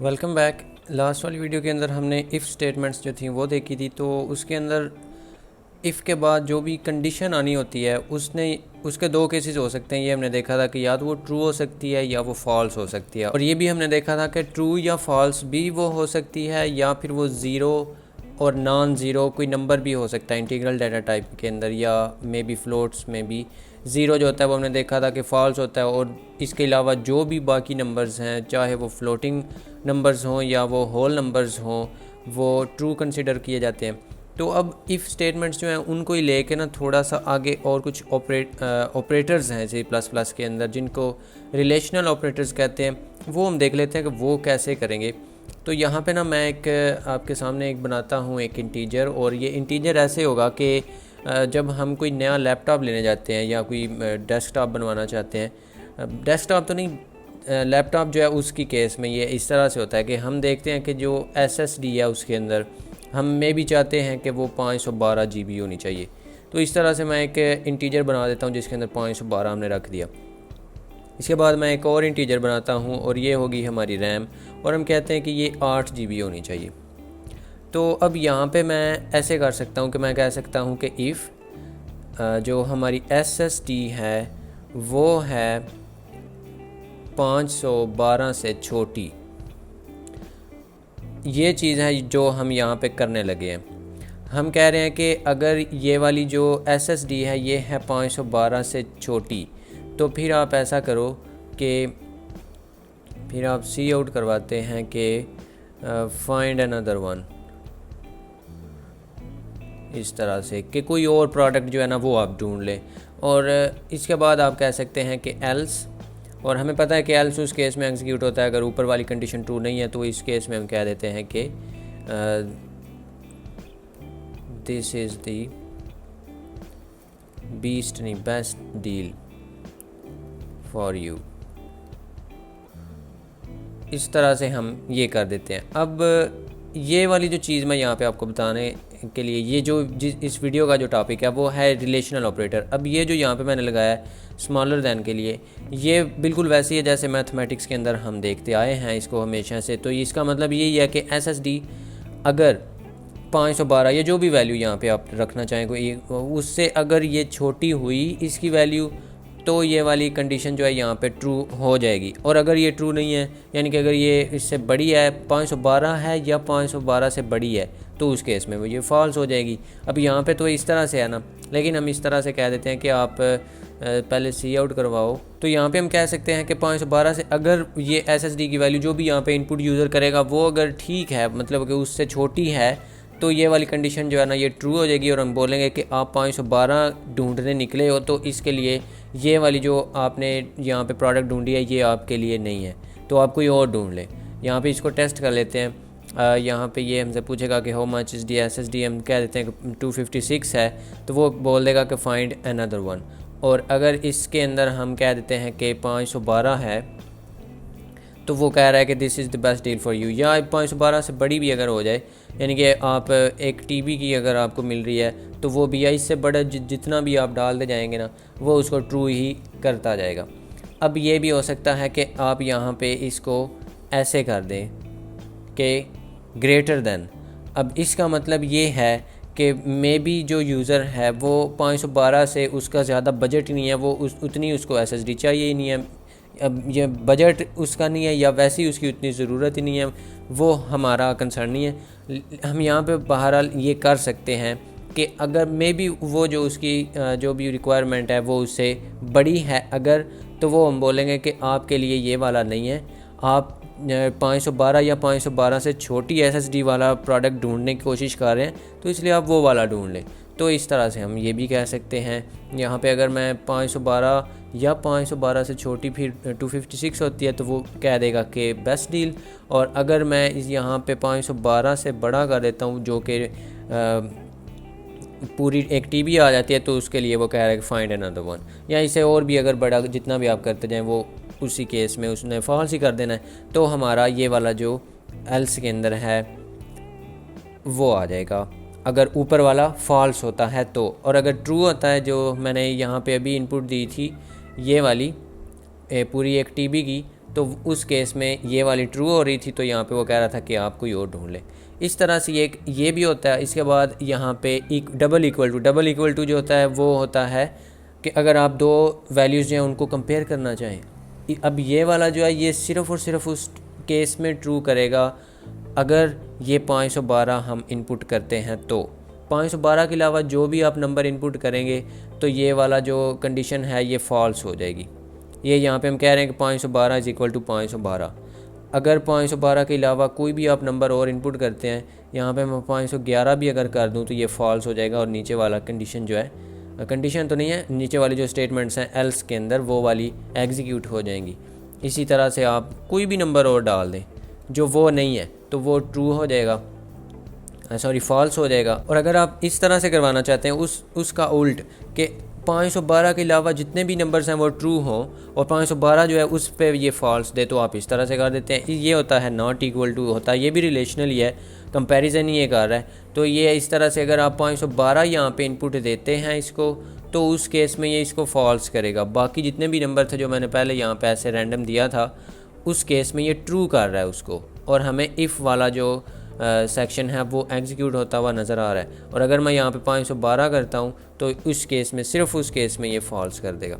Welcome back. Last वाली video के अंदर हमने इफ़ स्टेटमेंट्स जो थी वो देखी थी। तो उसके अंदर इफ़ के बाद जो भी कंडीशन आनी होती है उसके दो केसेस हो सकते हैं। ये हमने देखा था कि या तो वो ट्रू हो सकती है या वो फॉल्स हो सकती है। और ये भी हमने देखा था कि ट्रू या फॉल्स भी वो हो सकती है या फिर वो ज़ीरो और नॉन ज़ीरो कोई नंबर भी हो सकता है इंटीग्रल डाटा टाइप के अंदर, या मे बी फ्लोट्स में भी। ज़ीरो जो होता है वो हमने देखा था कि फॉल्स होता है। और इसके अलावा जो भी बाकी नंबर्स हैं, चाहे वो फ्लोटिंग नंबर्स हों या वो होल नंबर्स हों, वो ट्रू कंसिडर किए जाते हैं। तो अब इफ़ स्टेटमेंट्स जो हैं उनको ही लेके ना थोड़ा सा आगे और कुछ ऑपरेटर्स हैं सी प्लस प्लस के अंदर जिनको रिलेशनल ऑपरेटर्स कहते हैं, वो हम देख लेते हैं कि वो कैसे करेंगे। तो यहाँ पे ना मैं एक आपके सामने एक बनाता हूँ एक इंटीजर। और ये इंटीजर ऐसे होगा कि जब हम कोई नया लैपटॉप लेने जाते हैं या कोई डेस्कटॉप बनवाना चाहते हैं, डेस्कटॉप तो नहीं, लैपटॉप जो है उसकी केस में ये इस तरह से होता है कि हम देखते हैं कि जो SSD है उसके अंदर हम में भी चाहते हैं कि वो 512 GB होनी चाहिए। तो इस तरह से मैं एक इंटीजर बना देता हूँ जिसके अंदर 512 हमने रख दिया। इसके बाद मैं एक और इंटीजर बनाता हूँ और ये होगी हमारी रैम, और हम कहते हैं कि ये 8 GB होनी चाहिए। तो अब यहाँ पे मैं ऐसे कर सकता हूँ कि मैं कह सकता हूँ कि इफ़ जो हमारी SSD है वो है 512 से छोटी, ये चीज़ है जो हम यहाँ पे करने लगे हैं। हम कह रहे हैं कि अगर ये वाली जो SSD है ये है 512 से छोटी, तो फिर आप ऐसा करो कि फिर आप सी आउट करवाते हैं कि फाइंड अनदर वन, इस तरह से कि कोई और प्रोडक्ट जो है ना वो आप ढूंढ लें। और इसके बाद आप कह सकते हैं कि एल्स, और हमें पता है कि एल्स उस केस में एग्जीक्यूट होता है अगर ऊपर वाली कंडीशन ट्रू नहीं है। तो इस केस में हम कह देते हैं कि दिस इज़ दी बीस्ट नहीं बेस्ट डील फॉर यू। इस तरह से हम ये कर देते हैं। अब ये वाली जो चीज़ मैं यहाँ पे आपको बताने के लिए, ये जो इस वीडियो का जो टॉपिक है वो है रिलेशनल ऑपरेटर। अब ये जो यहाँ पे मैंने लगाया है स्मॉलर दैन के लिए, ये बिल्कुल वैसे ही है जैसे मैथमेटिक्स के अंदर हम देखते आए हैं इसको हमेशा से। तो इसका मतलब यही है कि SSD अगर 512 या जो भी वैल्यू यहाँ पे आप रखना चाहें कोई, उससे अगर ये छोटी हुई इसकी वैल्यू, तो ये वाली कंडीशन जो है यहाँ पे ट्रू हो जाएगी। और अगर ये ट्रू नहीं है, यानी कि अगर ये इससे बड़ी है, 512 है या 512 से बड़ी है, तो उस केस में वो ये फॉल्स हो जाएगी। अब यहाँ पे तो इस तरह से है ना, लेकिन हम इस तरह से कह देते हैं कि आप पहले सी आउट करवाओ। तो यहाँ पे हम कह सकते हैं कि 512 से अगर ये SSD की वैल्यू जो भी यहाँ पे इनपुट यूज़र करेगा वो अगर ठीक है, मतलब कि उससे छोटी है, तो ये वाली कंडीशन जो है ना ये ट्रू हो जाएगी। और हम बोलेंगे कि आप 512 ढूंढने निकले हो, तो इसके लिए ये वाली जो आपने यहाँ पे प्रोडक्ट ढूंढी है ये आपके लिए नहीं है, तो आप कोई और ढूंढ लें। यहाँ पे इसको टेस्ट कर लेते हैं। यहाँ पे ये हमसे पूछेगा कि how much is the SSD, हम कह देते हैं कि 256 है, तो वो बोल देगा कि फाइंड अनदर वन। और अगर इसके अंदर हम कह देते हैं कि 512 है, तो वो कह रहा है कि this is the best deal for you. या 512 से बड़ी भी अगर हो जाए, यानी कि आप एक टीवी की अगर आपको मिल रही है, तो वो भी या इससे बड़ा जितना भी आप डालते जाएंगे ना वो उसको ट्रू ही करता जाएगा। अब ये भी हो सकता है कि आप यहाँ पे इसको ऐसे कर दें कि ग्रेटर दैन। अब इसका मतलब ये है कि मे बी जो यूज़र है वो 512 से उसका ज़्यादा बजट ही नहीं है, वो उतनी उसको SSD चाहिए ही नहीं है। अब ये बजट उसका नहीं है या वैसी उसकी उतनी ज़रूरत ही नहीं है, वो हमारा कंसर्न नहीं है। हम यहाँ पे बहरहाल ये कर सकते हैं कि अगर मे बी वो जो उसकी जो भी रिक्वायरमेंट है वो उससे बड़ी है अगर, तो वो हम बोलेंगे कि आपके लिए ये वाला नहीं है, आप 512 या 512 से छोटी SSD वाला प्रोडक्ट ढूंढने की कोशिश कर रहे हैं, तो इसलिए आप वो वाला ढूंढ लें। तो इस तरह से हम ये भी कह सकते हैं। यहाँ पे अगर मैं 512 या 512 से छोटी फिर 256 होती है, तो वो कह देगा कि बेस्ट डील। और अगर मैं इस यहाँ पे 512 से बड़ा कर देता हूँ, जो कि पूरी एक टीवी आ जाती है, तो उसके लिए वो कह रहा है कि फाइंड अनदर वन। या इसे और भी अगर बड़ा जितना भी आप करते जाएँ, वो उसी केस में उसने फॉल्स ही कर देना है। तो हमारा ये वाला जो एल्स के अंदर है वो आ जाएगा अगर ऊपर वाला फॉल्स होता है तो। और अगर ट्रू होता है, जो मैंने यहाँ पे अभी इनपुट दी थी ये वाली पूरी एक टीबी की, तो उस केस में ये वाली ट्रू हो रही थी, तो यहाँ पे वो कह रहा था कि आप कोई और ढूंढ लें। इस तरह से ये भी होता है। इसके बाद यहाँ पे डबल इक्वल टू जो होता है वो होता है कि अगर आप दो वैल्यूज़ जो हैं उनको कंपेयर करना चाहें। अब ये वाला जो है ये सिर्फ़ और सिर्फ उस केस में ट्रू करेगा अगर ये 512 हम इनपुट करते हैं। तो 512 के अलावा जो भी आप नंबर इनपुट करेंगे तो ये वाला जो कंडीशन है ये फॉल्स हो जाएगी। ये यहाँ पे हम कह रहे हैं कि 512 इज़ इक्वल टू 512। अगर 512 के अलावा कोई भी आप नंबर और इनपुट करते हैं, यहाँ पे मैं 511 भी अगर कर दूँ तो ये फॉल्स हो जाएगा और नीचे वाला कंडीशन जो है, कंडीशन तो नहीं है, नीचे वाली जो स्टेटमेंट्स हैं एल्स के अंदर वो वाली एग्जीक्यूट हो जाएंगी। इसी तरह से आप कोई भी नंबर और डाल दें जो वो नहीं है तो वो ट्रू हो जाएगा, फॉल्स हो जाएगा। और अगर आप इस तरह से करवाना चाहते हैं उसका उल्ट कि 512 के अलावा जितने भी नंबर्स हैं वो ट्रू हों और 512 जो है उस पे ये फॉल्स दे, तो आप इस तरह से कर देते हैं। ये होता है नॉट इक्वल टू होता है, ये भी रिलेशनल ही है, कंपैरिजन ही ये कर रहा है। तो ये इस तरह से अगर आप 512 यहाँ पे इनपुट देते हैं इसको, तो उस केस में ये इसको फॉल्स करेगा। बाकी जितने भी नंबर थे जो मैंने पहले यहाँ पे ऐसे रैंडम दिया था, उस केस में ये ट्रू कर रहा है उसको, और हमें इफ़ वाला जो सेक्शन है वो एग्जीक्यूट होता हुआ नज़र आ रहा है। और अगर मैं यहाँ पे 512 करता हूँ तो उस केस में, सिर्फ उस केस में ये फॉल्स कर देगा।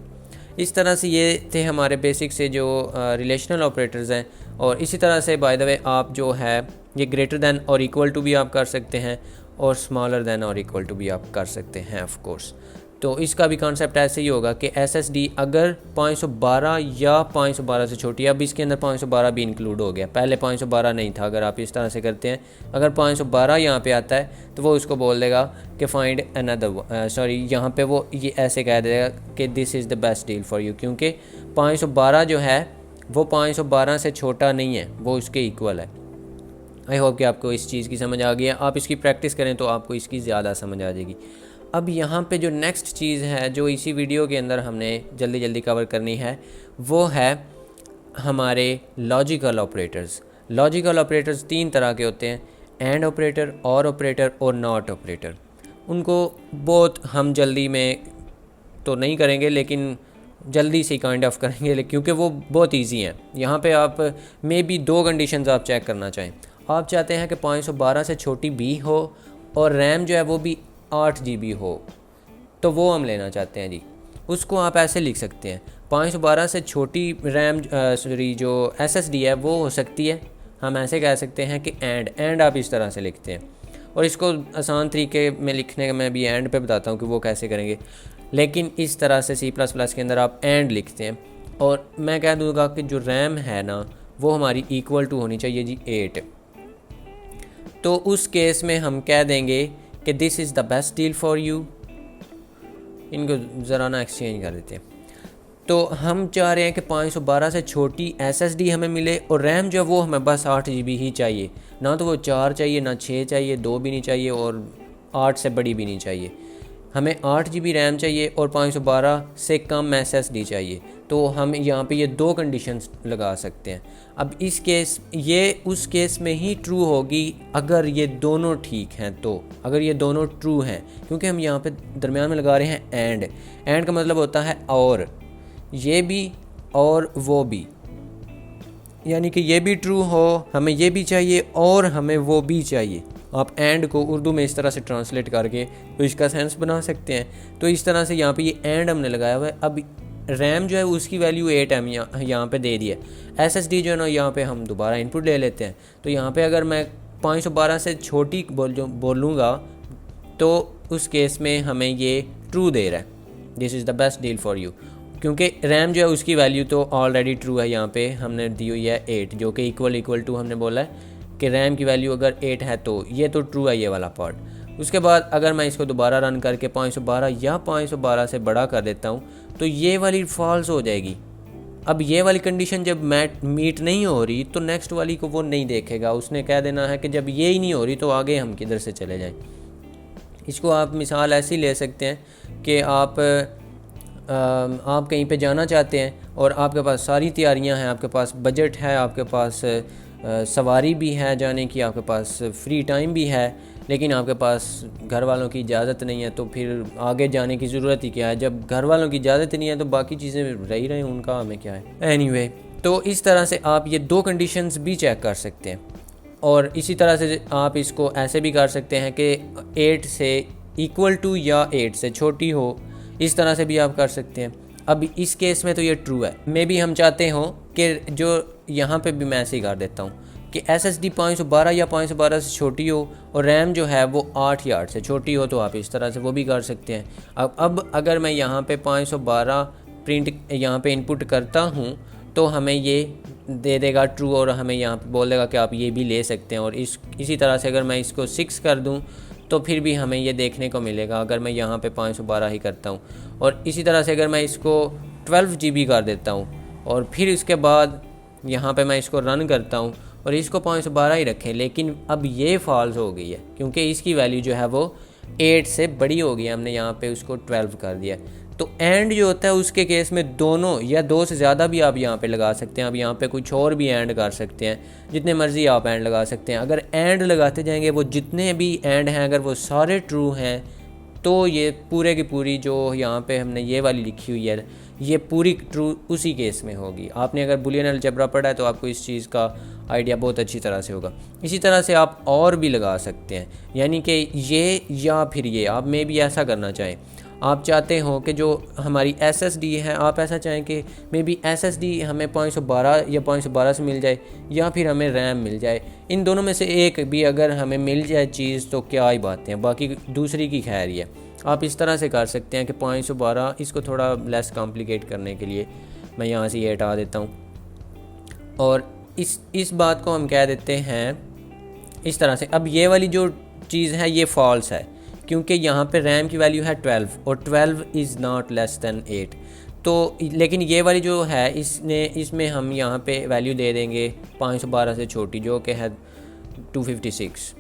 इस तरह से ये थे हमारे बेसिक से जो रिलेशनल ऑपरेटर्स हैं। और इसी तरह से बाय द वे आप जो है ये ग्रेटर दैन और इक्वल टू भी आप कर सकते हैं और स्मॉलर दैन और इक्वल टू भी आप कर सकते हैं ऑफ कोर्स। तो इसका भी कॉन्सेप्ट ऐसे ही होगा कि SSD अगर 512 या 512 से छोटी, अब इसके अंदर 512 भी इंक्लूड हो गया, पहले 512 नहीं था। अगर आप इस तरह से करते हैं, अगर 512 यहाँ पे आता है तो वो उसको बोल देगा कि फाइंड अनदर, यहाँ पे वो ये ऐसे कह देगा कि this is the best deal for you, क्योंकि 512 जो है वो 512 से छोटा नहीं है, वो उसके इक्वल है। आई होप कि आपको इस चीज़ की समझ आ गई है। आप इसकी प्रैक्टिस करें तो आपको इसकी ज़्यादा समझ आ जाएगी। अब यहाँ पे जो नेक्स्ट चीज़ है जो इसी वीडियो के अंदर हमने जल्दी जल्दी कवर करनी है, वो है हमारे लॉजिकल ऑपरेटर्स। लॉजिकल ऑपरेटर्स 3 तरह के होते हैं, एंड ऑपरेटर, और ऑपरेटर और नॉट ऑपरेटर। उनको बहुत हम जल्दी में तो नहीं करेंगे, लेकिन जल्दी से काइंड ऑफ करेंगे, क्योंकि वो बहुत इजी हैं। यहाँ पे आप मे बी 2 कंडीशंस आप चेक करना चाहें। आप चाहते हैं कि 512 से छोटी भी हो और रैम जो है वो भी 8 GB हो, तो वो हम लेना चाहते हैं जी। उसको आप ऐसे लिख सकते हैं, 512 से छोटी रैम जो SSD है वो हो सकती है। हम ऐसे कह सकते हैं कि एंड आप इस तरह से लिखते हैं, और इसको आसान तरीके में लिखने का मैं भी एंड पे बताता हूँ कि वो कैसे करेंगे। लेकिन इस तरह से C++ के अंदर आप एंड लिखते हैं, और मैं कह दूँगा कि जो रैम है ना वो हमारी इक्वल टू होनी चाहिए जी 8। तो उस केस में हम कह देंगे कि this is the best deal for you. इनको ज़रा ना एक्सचेंज कर देते हैं। तो हम चाह रहे हैं कि 512 से छोटी SSD हमें मिले, और रैम जो है वो हमें बस 8 GB ही चाहिए, ना तो वो 4 चाहिए, ना 6 चाहिए, 2 भी नहीं चाहिए, और 8 से बड़ी भी नहीं चाहिए। हमें 8 GB रैम चाहिए और 512 से कम SSD चाहिए। तो हम यहाँ पे ये 2 कंडीशंस लगा सकते हैं। अब इस केस ये उस केस में ही ट्रू होगी अगर ये दोनों ठीक हैं। तो अगर ये दोनों ट्रू हैं, क्योंकि हम यहाँ पे दरमियान में लगा रहे हैं एंड का मतलब होता है और, ये भी और वो भी, यानी कि ये भी ट्रू हो, हमें ये भी चाहिए और हमें वो भी चाहिए। आप एंड को उर्दू में इस तरह से ट्रांसलेट करके तो इसका सेंस बना सकते हैं। तो इस तरह से यहाँ पे ये एंड हमने लगाया हुआ है। अब रैम जो है उसकी वैल्यू 8 हम यहाँ पे दे दी है। SSD जो है ना यहाँ पे हम दोबारा इनपुट ले लेते हैं। तो यहाँ पे अगर मैं 512 से छोटी बोलूँगा तो उस केस में हमें ये ट्रू दे रहा है, this is the best deal for you, क्योंकि रैम जो है उसकी वैल्यू तो ऑलरेडी ट्रू है। यहाँ पे हमने दी हुई है 8, जो कि इक्वल टू हमने बोला है कि रैम की वैल्यू अगर 8 है तो ये तो ट्रू है ये वाला पार्ट। उसके बाद अगर मैं इसको दोबारा रन करके 512 या 512 से बड़ा कर देता हूँ तो ये वाली फॉल्स हो जाएगी। अब ये वाली कंडीशन जब मीट नहीं हो रही तो नेक्स्ट वाली को वो नहीं देखेगा, उसने कह देना है कि जब ये ही नहीं हो रही तो आगे हम किधर से चले जाएं। इसको आप मिसाल ऐसी ले सकते हैं कि आप कहीं पे जाना चाहते हैं और आपके पास सारी तैयारियां हैं, आपके पास बजट है, आपके पास सवारी भी है जाने की, आपके पास फ्री टाइम भी है, लेकिन आपके पास घर वालों की इजाज़त नहीं है। तो फिर आगे जाने की ज़रूरत ही क्या है? जब घर वालों की इजाज़त नहीं है तो बाकी चीज़ें रह ही रहे हैं, उनका हमें क्या है। एनीवे, तो इस तरह से आप ये दो कंडीशंस भी चेक कर सकते हैं। और इसी तरह से आप इसको ऐसे भी कर सकते हैं कि 8 से इक्वल टू या 8 से छोटी हो, इस तरह से भी आप कर सकते हैं। अब इस केस में तो ये ट्रू है, मे भी हम चाहते हों कि जो यहाँ पे भी मैं ऐसे ही कर देता हूँ कि SSD 512 या 512 से छोटी हो और रैम जो है वो 8 या 8 से छोटी हो, तो आप इस तरह से वो भी कर सकते हैं। अब अगर मैं यहाँ पे 512 प्रिंट यहाँ पे इनपुट करता हूँ तो हमें ये दे देगा ट्रू, और हमें यहाँ पे बोल देगा कि आप ये भी ले सकते हैं। और इसी तरह से अगर मैं इसको 6 कर दूँ तो फिर भी हमें ये देखने को मिलेगा अगर मैं यहाँ पे 512 ही करता हूँ। और इसी तरह से अगर मैं इसको 12 GB कर देता हूँ और फिर इसके बाद यहाँ पे मैं इसको रन करता हूँ और इसको 512 ही रखें, लेकिन अब ये फॉल्स हो गई है क्योंकि इसकी वैल्यू जो है वो 8 से बड़ी हो गई है, हमने यहाँ पे उसको 12 कर दिया। तो एंड जो होता है उसके केस में दोनों या दो से ज़्यादा भी आप यहाँ पे लगा सकते हैं। आप यहाँ पे कुछ और भी एंड कर सकते हैं, जितने मर्ज़ी आप एंड लगा सकते हैं। अगर एंड लगाते जाएंगे वो जितने भी एंड हैं अगर वो सारे ट्रू हैं तो ये पूरे की पूरी जो यहाँ पे हमने ये वाली लिखी हुई है ये पूरी ट्रू उसी केस में होगी। आपने अगर बुलियन अलजेब्रा पढ़ा है तो आपको इस चीज़ का आइडिया बहुत अच्छी तरह से होगा। इसी तरह से आप और भी लगा सकते हैं, यानी कि ये या फिर ये आप में भी ऐसा करना चाहें। आप चाहते हो कि जो हमारी SSD है, आप ऐसा चाहें कि मे बी SSD हमें 512 या 512 से मिल जाए या फिर हमें रैम मिल जाए, इन दोनों में से एक भी अगर हमें मिल जाए चीज़ तो क्या ही बात है, बाकी दूसरी की खैर ही है। आप इस तरह से कर सकते हैं कि 512, इसको थोड़ा लेस कॉम्प्लिकेट करने के लिए मैं यहाँ से ये हटा देता हूँ और इस बात को हम कह देते हैं इस तरह से। अब ये वाली जो चीज़ है ये फॉल्स है क्योंकि यहाँ पे रैम की वैल्यू है 12 और 12 इज़ नॉट लेस दैन 8। तो लेकिन ये वाली जो है इसमें हम यहाँ पे वैल्यू दे देंगे 512 से छोटी जो कि है 256।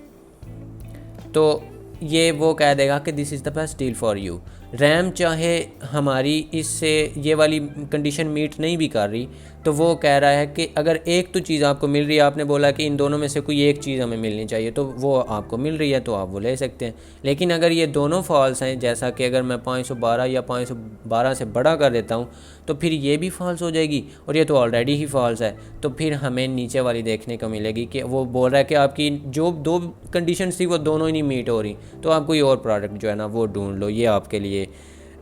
तो ये वो कह देगा कि this is the best deal for you. RAM चाहे हमारी इससे ये वाली कंडीशन मीट नहीं भी कर रही तो वो कह रहा है कि अगर एक तो चीज़ आपको मिल रही है, आपने बोला कि इन दोनों में से कोई एक चीज़ हमें मिलनी चाहिए, तो वो आपको मिल रही है तो आप वो ले सकते हैं। लेकिन अगर ये दोनों फॉल्स हैं, जैसा कि अगर मैं 512 या 512 से बड़ा कर देता हूँ तो फिर ये भी फॉल्स हो जाएगी और ये तो ऑलरेडी ही फॉल्स है। तो फिर हमें नीचे वाली देखने को मिलेगी कि वो बोल रहा है कि आपकी जो दो कंडीशन थी वो दोनों ही नहीं मीट हो रही, तो आप कोई और प्रोडक्ट जो है ना वो ढूंढ लो, ये आपके लिए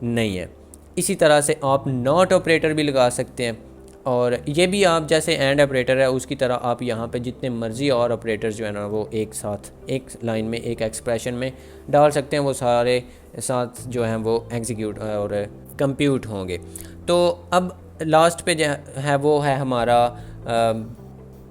नहीं है। इसी तरह से आप नॉट ऑपरेटर भी लगा सकते हैं और ये भी आप जैसे एंड ऑपरेटर है उसकी तरह आप यहाँ पे जितने मर्ज़ी और ऑपरेटर्स जो है ना वो एक साथ एक लाइन में एक एक्सप्रेशन में डाल सकते हैं, वो सारे साथ जो हैं वो एग्जीक्यूट और कंप्यूट होंगे। तो अब लास्ट पे जो है वो है हमारा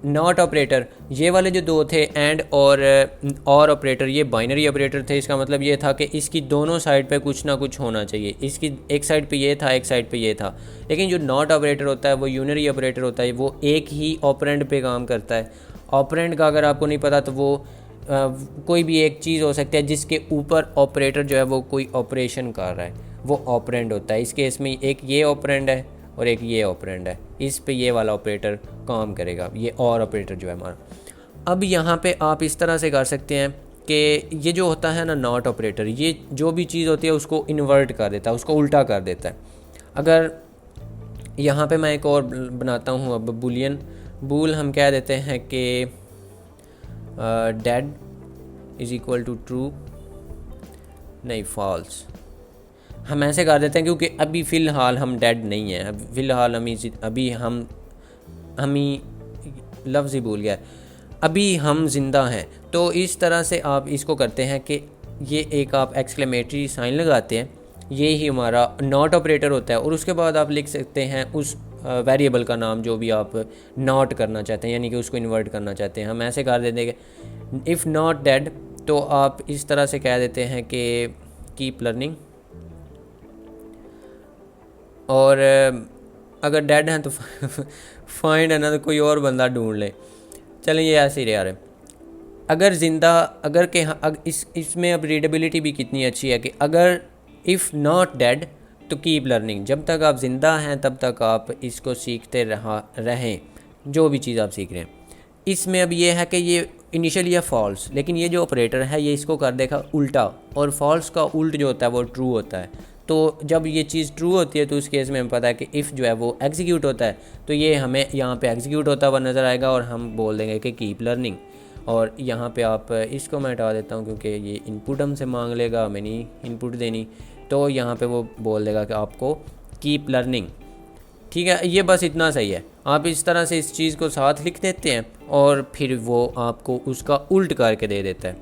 नॉट ऑपरेटर। ये वाले जो दो थे एंड और ऑपरेटर, ये बाइनरी ऑपरेटर थे। इसका मतलब ये था कि इसकी दोनों साइड पे कुछ ना कुछ होना चाहिए, इसकी एक साइड पे ये था एक साइड पे ये था। लेकिन जो नॉट ऑपरेटर होता है वो यूनरी ऑपरेटर होता है, वो एक ही ऑपरेंड पे काम करता है। ऑपरेंड का अगर आपको नहीं पता तो वो कोई भी एक चीज़ हो सकती है जिसके ऊपर ऑपरेटर जो है वो कोई ऑपरेशन कर रहा है, वो ऑपरेंड होता है। इस केस में एक ये ऑपरेंड है और एक ये ऑपरेंड है, इस पे ये वाला ऑपरेटर काम करेगा, ये और ऑपरेटर जो है हमारा। अब यहाँ पे आप इस तरह से कर सकते हैं कि ये जो होता है ना नॉट ऑपरेटर, ये जो भी चीज़ होती है उसको इन्वर्ट कर देता है, उसको उल्टा कर देता है। अगर यहाँ पे मैं एक और बनाता हूँ, अब बूल हम कह देते हैं कि dead is equal to true, नहीं फॉल्स हम ऐसे कर देते हैं क्योंकि अभी फ़िलहाल हम डेड नहीं हैं। फ़िलहाल हम ही लफ्ज़ ही भूल गया, अभी हम ज़िंदा हैं। तो इस तरह से आप इसको करते हैं कि ये एक आप एक्सक्लेमेटरी साइन लगाते हैं, ये ही हमारा नॉट ऑपरेटर होता है। और उसके बाद आप लिख सकते हैं उस वेरिएबल का नाम जो भी आप नॉट करना चाहते हैं, यानी कि उसको इन्वर्ट करना चाहते हैं। हम ऐसे कर देते हैं कि इफ़ नॉट डेड, तो आप इस तरह से कह देते हैं कि कीप लर्निंग, और अगर डेड हैं तो फाइंड है ना तो कोई और बंदा ढूंढ ले। चलें ये ऐसे ही रह रहे। अगर ज़िंदा, अगर के इसमें अब रीडेबिलिटी भी कितनी अच्छी है कि अगर इफ़ नॉट डेड तो कीप लर्निंग, जब तक आप ज़िंदा हैं तब तक आप इसको सीखते रहें जो भी चीज़ आप सीख रहे हैं। इसमें अब ये है कि ये इनिशियली है फॉल्स, लेकिन ये जो ऑपरेटर है ये इसको कर देगा उल्टा, और फॉल्स का उल्ट जो होता है वो ट्रू होता है। तो जब ये चीज़ ट्रू होती है तो उस केस में हमें पता है कि इफ़ जो है वो एग्जीक्यूट होता है तो ये हमें यहाँ पे एग्जीक्यूट होता हुआ नज़र आएगा और हम बोल देंगे कि कीप लर्निंग। और यहाँ पे आप इसको मैं हटा देता हूँ क्योंकि ये इनपुट हमसे मांग लेगा, हमें नहीं इनपुट देनी, तो यहाँ पे वो बोल देगा कि आपको कीप लर्निंग। ठीक है, ये बस इतना सही है। आप इस तरह से इस चीज़ को साथ लिख देते हैं और फिर वो आपको उसका उल्ट करके दे देता है।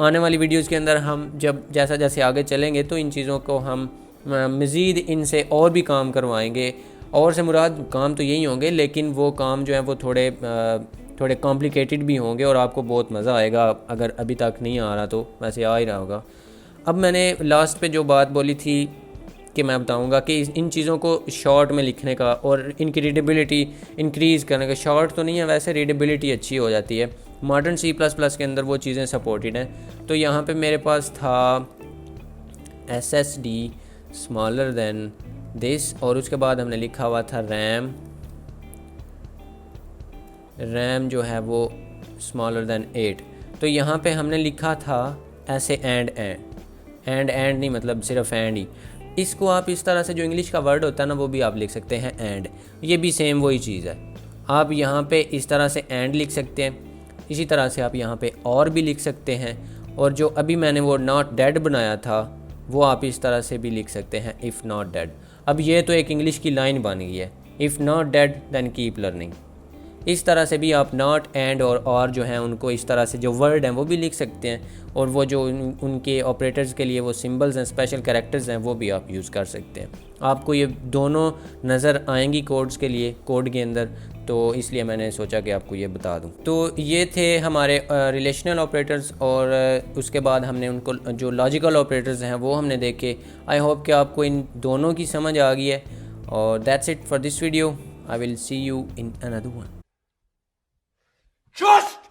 आने वाली वीडियोज़ के अंदर हम जब जैसा जैसे आगे चलेंगे तो इन चीज़ों को हम मज़ीद इनसे और भी काम करवाएंगे, और से मुराद काम तो यही होंगे, लेकिन वो काम जो है वो थोड़े कॉम्प्लिकेटेड भी होंगे और आपको बहुत मज़ा आएगा। अगर अभी तक नहीं आ रहा तो वैसे आ ही रहा होगा। अब मैंने लास्ट पे जो बात बोली थी कि मैं बताऊंगा कि इन चीज़ों को शॉर्ट में लिखने का और इनकी रीडेबिलिटी इंक्रीज़ करने का, शॉर्ट तो नहीं है वैसे, रीडेबिलिटी अच्छी हो जाती है। मॉडर्न C++ के अंदर वो चीज़ें सपोर्टेड हैं। तो यहाँ पे मेरे पास था SSD स्मॉलर देन दिस, और उसके बाद हमने लिखा हुआ था रैम जो है वो स्मॉलर देन 8। तो यहाँ पे हमने लिखा था ऐसे एंड नहीं, मतलब सिर्फ एंड ही। इसको आप इस तरह से, जो इंग्लिश का वर्ड होता है ना वो भी आप लिख सकते हैं एंड, ये भी सेम वही चीज़ है। आप यहाँ पे इस तरह से एंड लिख सकते हैं, इसी तरह से आप यहाँ पे और भी लिख सकते हैं, और जो अभी मैंने वो नॉट डेड बनाया था वो आप इस तरह से भी लिख सकते हैं, इफ़ नॉट डेड। अब ये तो एक इंग्लिश की लाइन बन गई है, if not dead then keep learning. इस तरह से भी आप नॉट एंड और जो हैं उनको इस तरह से जो वर्ड हैं वो भी लिख सकते हैं, और वो जो उनके ऑपरेटर्स के लिए वो सिंबल्स हैं, स्पेशल कैरेक्टर्स हैं, वो भी आप यूज़ कर सकते हैं। आपको ये दोनों नज़र आएंगी कोड्स के लिए, कोड के अंदर, तो इसलिए मैंने सोचा कि आपको ये बता दूं। तो ये थे हमारे रिलेशनल ऑपरेटर्स, और उसके बाद हमने उनको जो लॉजिकल ऑपरेटर्स हैं वो हमने देखे। आई होप कि आपको इन दोनों की समझ आ गई है, और that's it for this video. I will see you in another one. Just